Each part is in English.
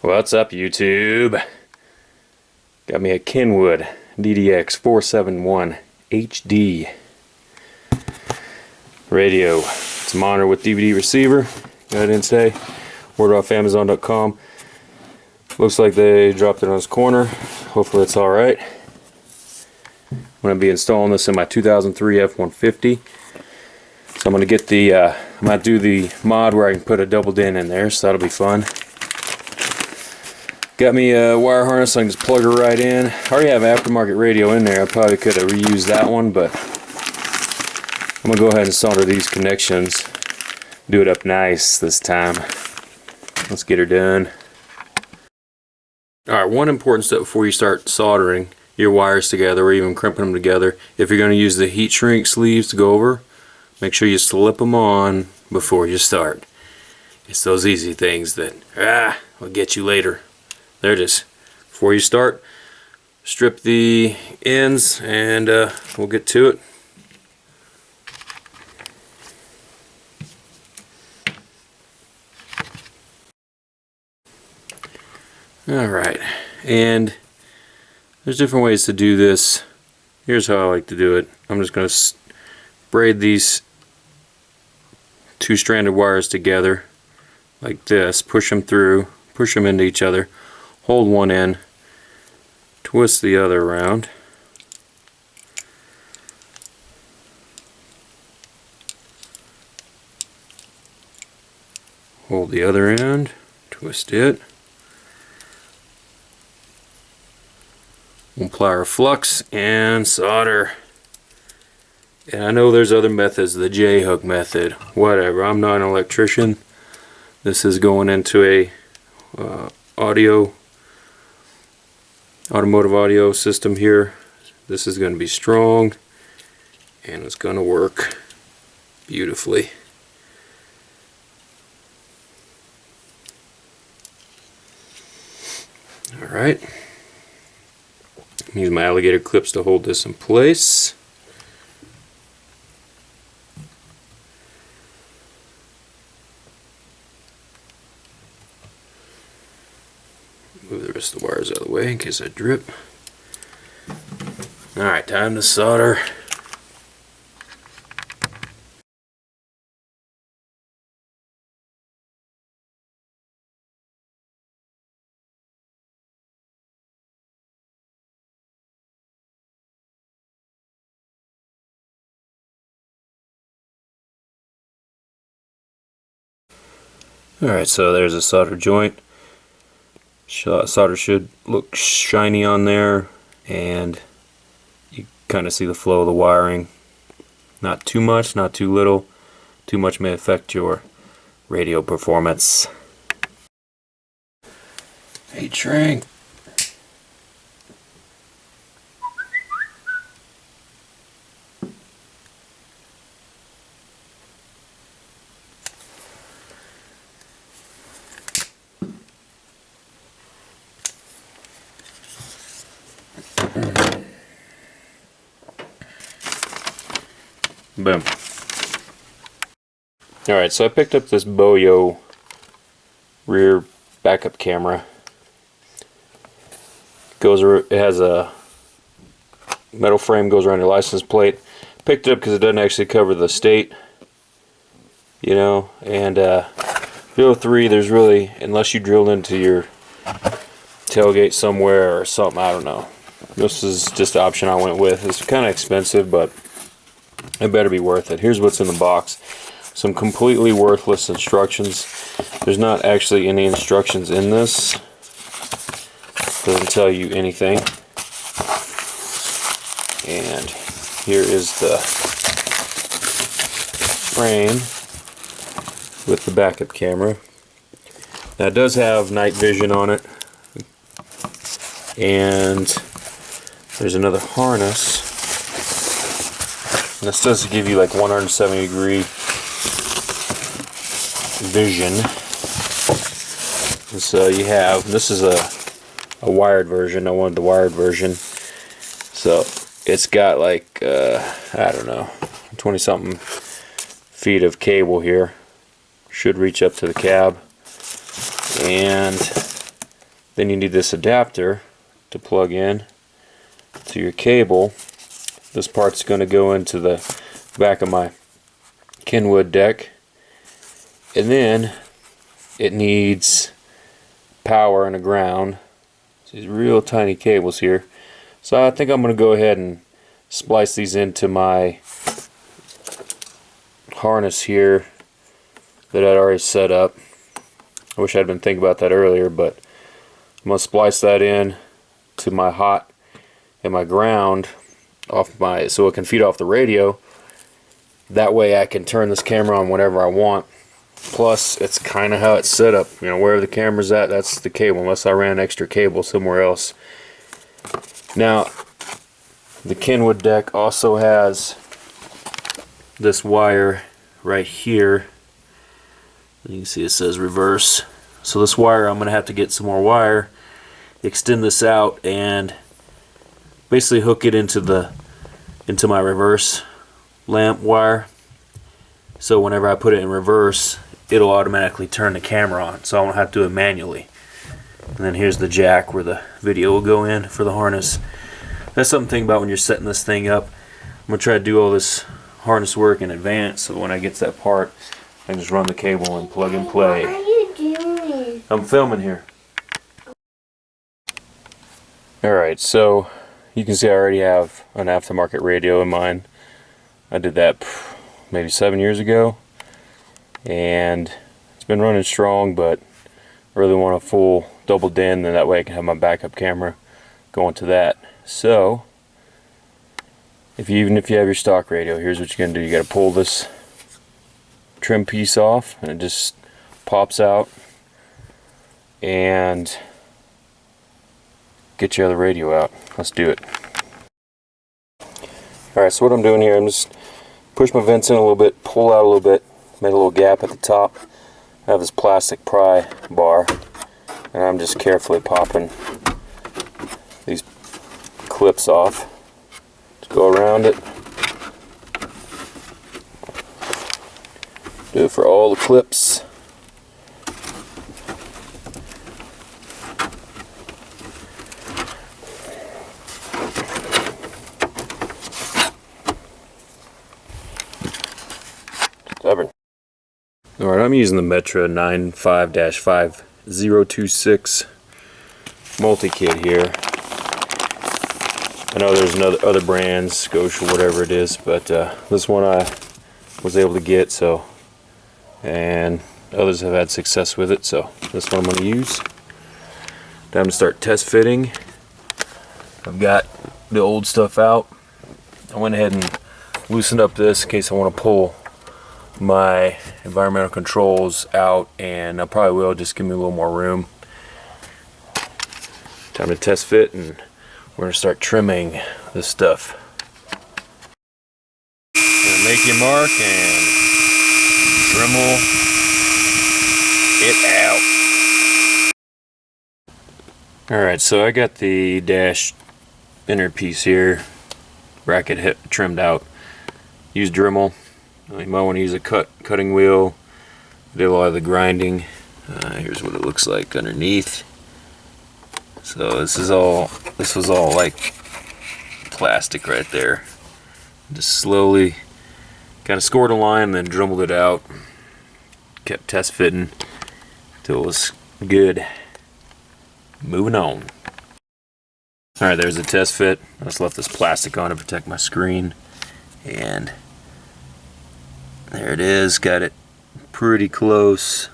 What's up, YouTube? Got me a Kenwood DDX471HD radio. It's a monitor with DVD receiver. Got it in today. Ordered off Amazon.com. Looks like they dropped it on this corner. Hopefully it's alright. I'm going to be installing this in my 2003 F150. So I'm going to get the, I might do the mod where I can put a double din in there, so that'll be fun. Got me a wire harness, so I can just plug her right in. I already have an aftermarket radio in there. I probably could have reused that one, but I'm going to go ahead and solder these connections. Do it up nice this time. Let's get her done. Alright, one important step before you start soldering your wires together or even crimping them together, if you're going to use the heat shrink sleeves to go over, make sure you slip them on before you start. It's those easy things that will get you later. There it is. Before you start, strip the ends and we'll get to it. Alright, and there's different ways to do this. Here's how I like to do it. I'm just going to braid these two stranded wires together like this, push them through, push them into each other, hold one end, twist the other around, hold the other end, twist it, apply our flux and solder. And I know there's other methods, the J-hook method, whatever. I'm not an electrician. This is going into a automotive audio system here. This is going to be strong and it's going to work beautifully. Alright. Use my alligator clips to hold this in place. Move the rest of the wires out of the way in case I drip. Alright, time to solder. Alright, so there's a solder joint. Solder should look shiny on there, and you kind of see the flow of the wiring. Not too much, not too little. Too much may affect your radio performance. Hey, shrink. Boom. Alright, so I picked up this Boyo rear backup camera. It has a metal frame, goes around your license plate. Picked it up because it doesn't actually cover the state, you know, and the 03, there's really, unless you drilled into your tailgate somewhere or something, I don't know. This is just the option I went with. It's kind of expensive, but it better be worth it. Here's what's in the box. Some completely worthless instructions. There's not actually any instructions in this. Doesn't tell you anything. And here is the frame with the backup camera. Now it does have night vision on it. And there's another harness. This does give you like 170 degree vision. And so you have, this is a wired version. I wanted the wired version. So it's got like, I don't know, 20 something feet of cable here. Should reach up to the cab. And Then you need this adapter to plug in to your cable. This part's going to go into the back of my Kenwood deck, and then it needs power and a ground. These real tiny cables here. So I think I'm going to go ahead and splice these into my harness here that I'd already set up. I wish I'd been thinking about that earlier, but I'm going to splice that in to my hot and my ground off my, so it can feed off the radio. That way I can turn this camera on whenever I want. Plus, it's kind of how it's set up. You know, wherever the camera's at, that's the cable, unless I ran extra cable somewhere else. Now, the Kenwood deck also has this wire right here. You can see it says reverse. So this wire, I'm going to have to get some more wire, extend this out, and basically hook it into my reverse lamp wire. So whenever I put it in reverse, it'll automatically turn the camera on, so I won't have to do it manually. And then here's the jack where the video will go in for the harness. That's something to think about when you're setting this thing up. I'm going to try to do all this harness work in advance, so when I get to that part, I can just run the cable and plug and play. What are you doing? I'm filming here. Alright, so you can see I already have an aftermarket radio in mine. I did that maybe 7 years ago, and it's been running strong, but I really want a full double din, and that way I can have my backup camera going to that. So even if you have your stock radio, here's what you're going to do. You got to pull this trim piece off, and it just pops out, and get your other radio out. Let's do it. Alright, so what I'm doing here, I'm just push my vents in a little bit, pull out a little bit, made a little gap at the top. I have this plastic pry bar, and I'm just carefully popping these clips off. Just go around it. Do it for all the clips. Stubborn. Alright, I'm using the Metra 95-5026 multi-kit here. I know there's other brands, Scotia, whatever it is, but this one I was able to get, so, and others have had success with it, so this one I'm going to use. Time to start test fitting. I've got the old stuff out. I went ahead and loosened up this in case I want to pull my environmental controls out, and I probably will, just give me a little more room. Time to test fit, and we're going to start trimming this stuff. Gonna make your mark and Dremel it out. Alright, so I got the dash inner piece here, bracket hip trimmed out. Use Dremel. You might want to use a cutting wheel. I did a lot of the grinding. Here's what it looks like underneath. So this was all like plastic right there. Just slowly kind of scored a line and then dremeled it out. Kept test fitting till it was good. Moving on. Alright, there's a test fit. I just left this plastic on to protect my screen, and there it is. Got it pretty close, so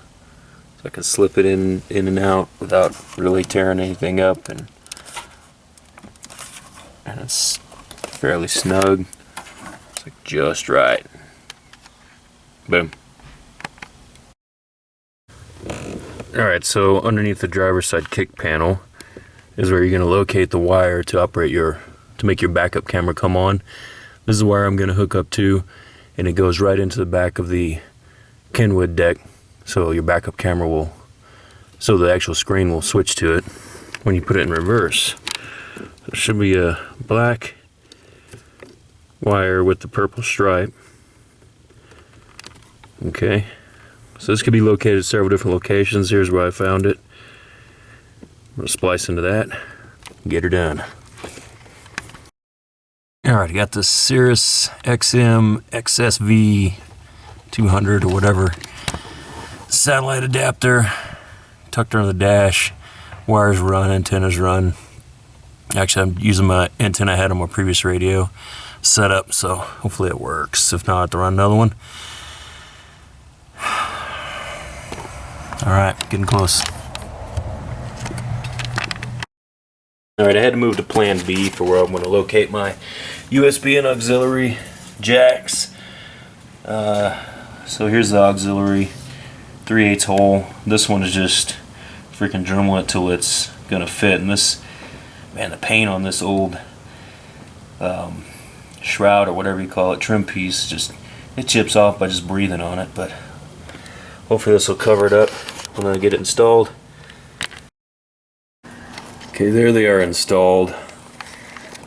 I can slip it in and out without really tearing anything up, and it's fairly snug. It's like just right. Boom. Alright, so underneath the driver's side kick panel is where you're going to locate the wire to make your backup camera come on. This is the wire I'm going to hook up to, and it goes right into the back of the Kenwood deck, so your backup camera so the actual screen will switch to it when you put it in reverse. There should be a black wire with the purple stripe. Okay, so this could be located at several different locations. Here's where I found it. gonna splice into that, get her done. Alright, I got the SiriusXM XSV 200 or whatever satellite adapter tucked under the dash. Wires run, antennas run. Actually, I'm using my antenna I had on my previous radio setup, so hopefully it works. If not, I have to run another one. Alright, getting close. Alright, I had to move to plan B for where I'm going to locate my USB and auxiliary jacks. So here's the auxiliary 3/8 hole. This one is just freaking Dremel it till it's going to fit. And this, man, the paint on this old shroud or whatever you call it, trim piece, just it chips off by just breathing on it. But hopefully this will cover it up when I get it installed. Okay, there they are installed.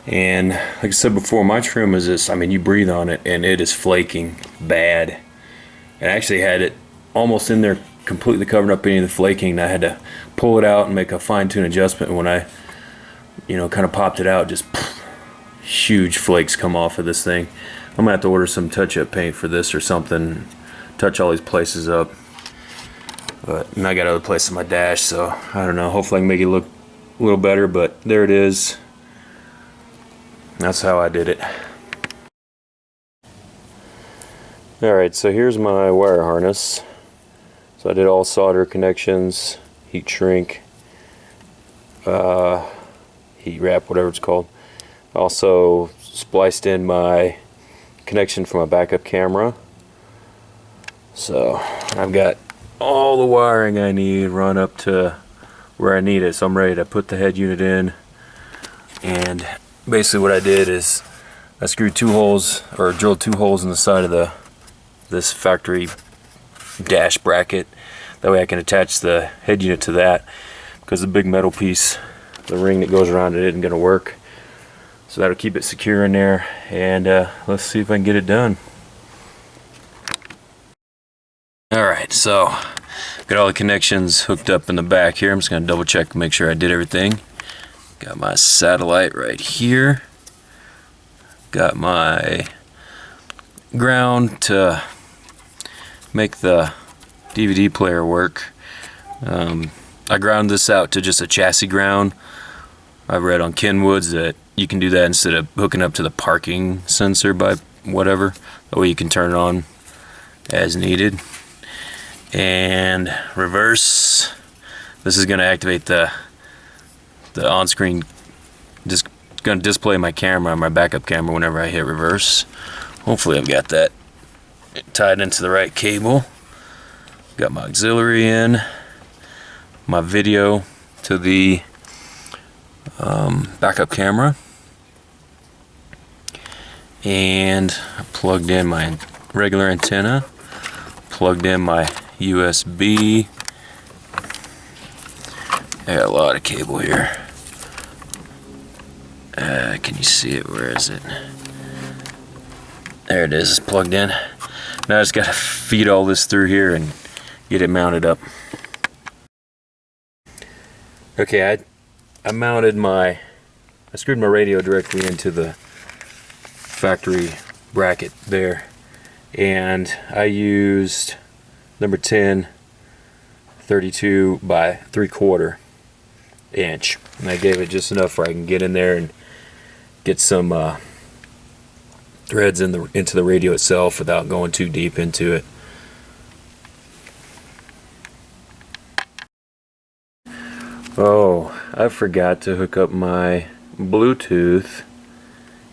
And like I said before, my trim is this, I mean, you breathe on it and it is flaking bad. And I actually had it almost in there completely covering up any of the flaking, and I had to pull it out and make a fine-tune adjustment. When I, kind of popped it out, just huge flakes come off of this thing. I'm gonna have to order some touch-up paint for this or something, touch all these places up. And I got other places on my dash, so I don't know, hopefully I can make it look a little better, but there it is. That's how I did it. Alright, so here's my wire harness. So I did all solder connections, heat shrink, heat wrap, whatever it's called. Also spliced in my connection for my backup camera. So I've got all the wiring I need run up to where I need it. So I'm ready to put the head unit in. And basically what I did is I screwed 2 holes, or drilled 2 holes in the side of this factory dash bracket. That way I can attach the head unit to that, because the big metal piece, the ring that goes around it, isn't going to work. So that'll keep it secure in there, and let's see if I can get it done. Alright, so got all the connections hooked up in the back here. I'm just going to double check and make sure I did everything. Got my satellite right here. Got my ground to make the DVD player work. I ground this out to just a chassis ground. I've read on Kenwood's that you can do that instead of hooking up to the parking sensor by whatever. That way you can turn it on as needed. And reverse. This is going to activate the on-screen, just going to display my camera, my backup camera, whenever I hit reverse. Hopefully I've got that tied into the right cable. Got my auxiliary in, my video to the backup camera, and I plugged in my regular antenna, plugged in my USB. I got a lot of cable here. Can you see it? Where is it? There it is. It's plugged in. Now I just gotta feed all this through here and get it mounted up. Okay, I mounted I screwed my radio directly into the factory bracket there, and I used number 10 32 by 3/4 inch, and I gave it just enough where I can get in there and get some threads into the radio itself without going too deep into it. Oh, I forgot to hook up my Bluetooth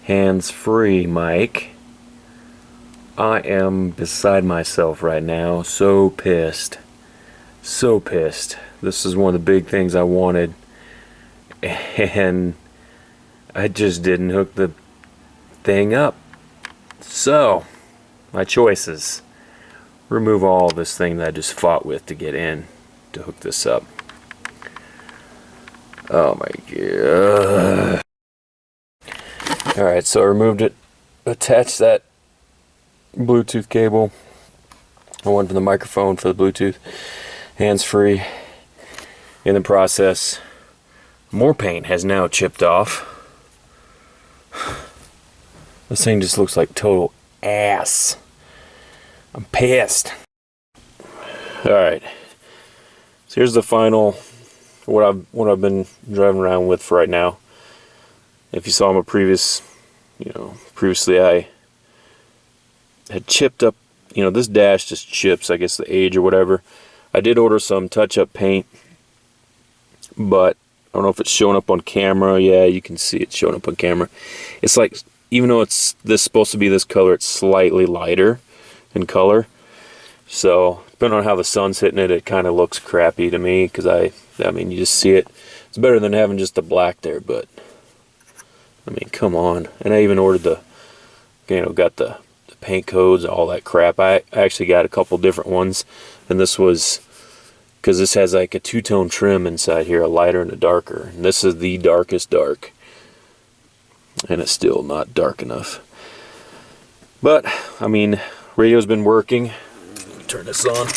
hands-free mic. I am beside myself right now. So pissed. So pissed. This is one of the big things I wanted, and I just didn't hook the thing up. So, my choices. Remove all this thing that I just fought with to get in to hook this up. Oh my god. Alright, so I removed it, attached that Bluetooth cable. I went for the microphone for the Bluetooth, hands free. In the process, More paint has now chipped off. This thing just looks like total ass. I'm pissed. Alright. So here's the final, what I've been driving around with for right now. If you saw my previously I had chipped up, this dash just chips, I guess the age or whatever. I did order some touch-up paint, but I don't know if it's showing up on camera. Yeah, you can see it showing up on camera. It's like, even though it's supposed to be this color, it's slightly lighter in color. So, depending on how the sun's hitting it, it kind of looks crappy to me, because I mean, you just see it. It's better than having just the black there, but, I mean, come on. And I even ordered got the paint codes, all that crap. I actually got a couple different ones, and this was, because this has like a two-tone trim inside here, a lighter and a darker. And this is the darkest dark. And it's still not dark enough. But, I mean, radio's been working. Turn this on.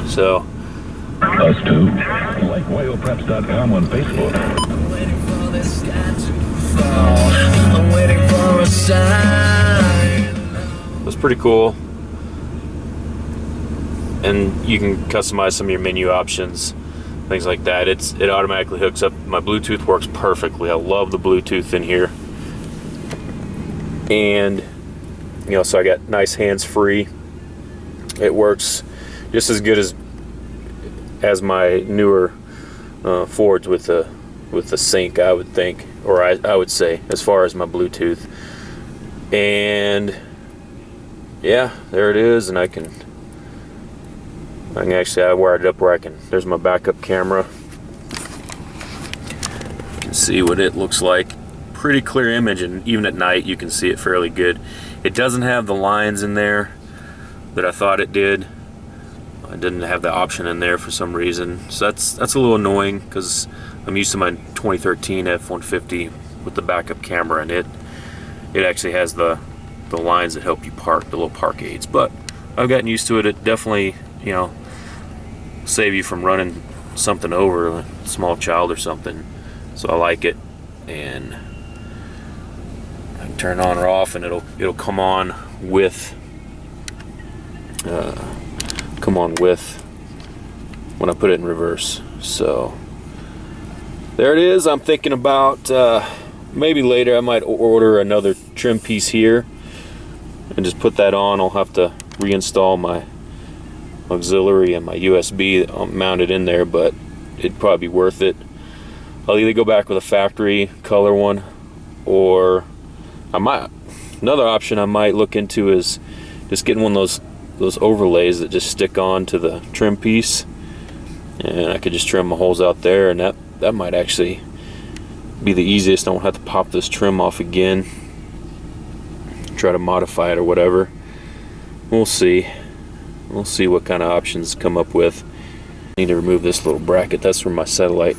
So, us too. Like whalepreps.com on Facebook. I'm waiting for this sky to fall. I'm waiting for a sign. that's pretty cool. And you can customize some of your menu options, things like that. It automatically hooks up. My Bluetooth works perfectly. I love the Bluetooth in here. And so I got nice hands-free. It works just as good as my newer Fords with the sync, I would think, or I would say, as far as my Bluetooth. And yeah, there it is. And I wired it up where there's my backup camera. You can see what it looks like. Pretty clear image, and even at night you can see it fairly good. It doesn't have the lines in there that I thought it did. I didn't have the option in there for some reason. So that's a little annoying, because I'm used to my 2013 F150 with the backup camera, and it actually has the lines that help you park, the little park aids. But I've gotten used to it. It definitely, save you from running something over, a small child or something. So I like it, and I can turn it on or off, and it'll come on with when I put it in reverse. So there it is. I'm thinking about maybe later I might order another trim piece here and just put that on. I'll have to reinstall my auxiliary and my USB mounted in there, but it'd probably be worth it. I'll either go back with a factory color one, or another option I might look into is just getting one of those overlays that just stick on to the trim piece, and I could just trim the holes out there, and that might actually be the easiest. I won't have to pop this trim off again, try to modify it or whatever. We'll see what kind of options come up with. I need to remove this little bracket. That's where my satellite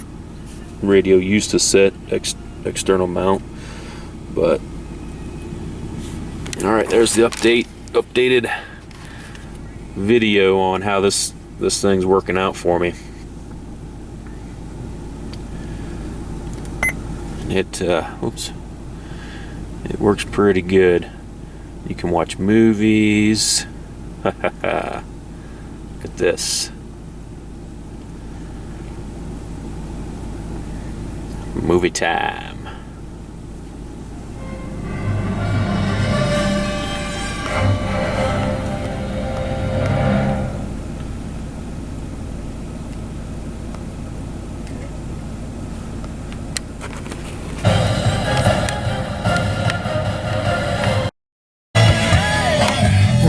radio used to sit, external mount. But all right, there's the updated video on how this thing's working out for me. It works pretty good. You can watch movies. Look at this. Movie time.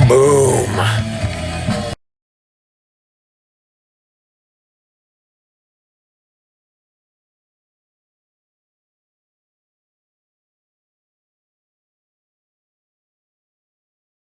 Boom.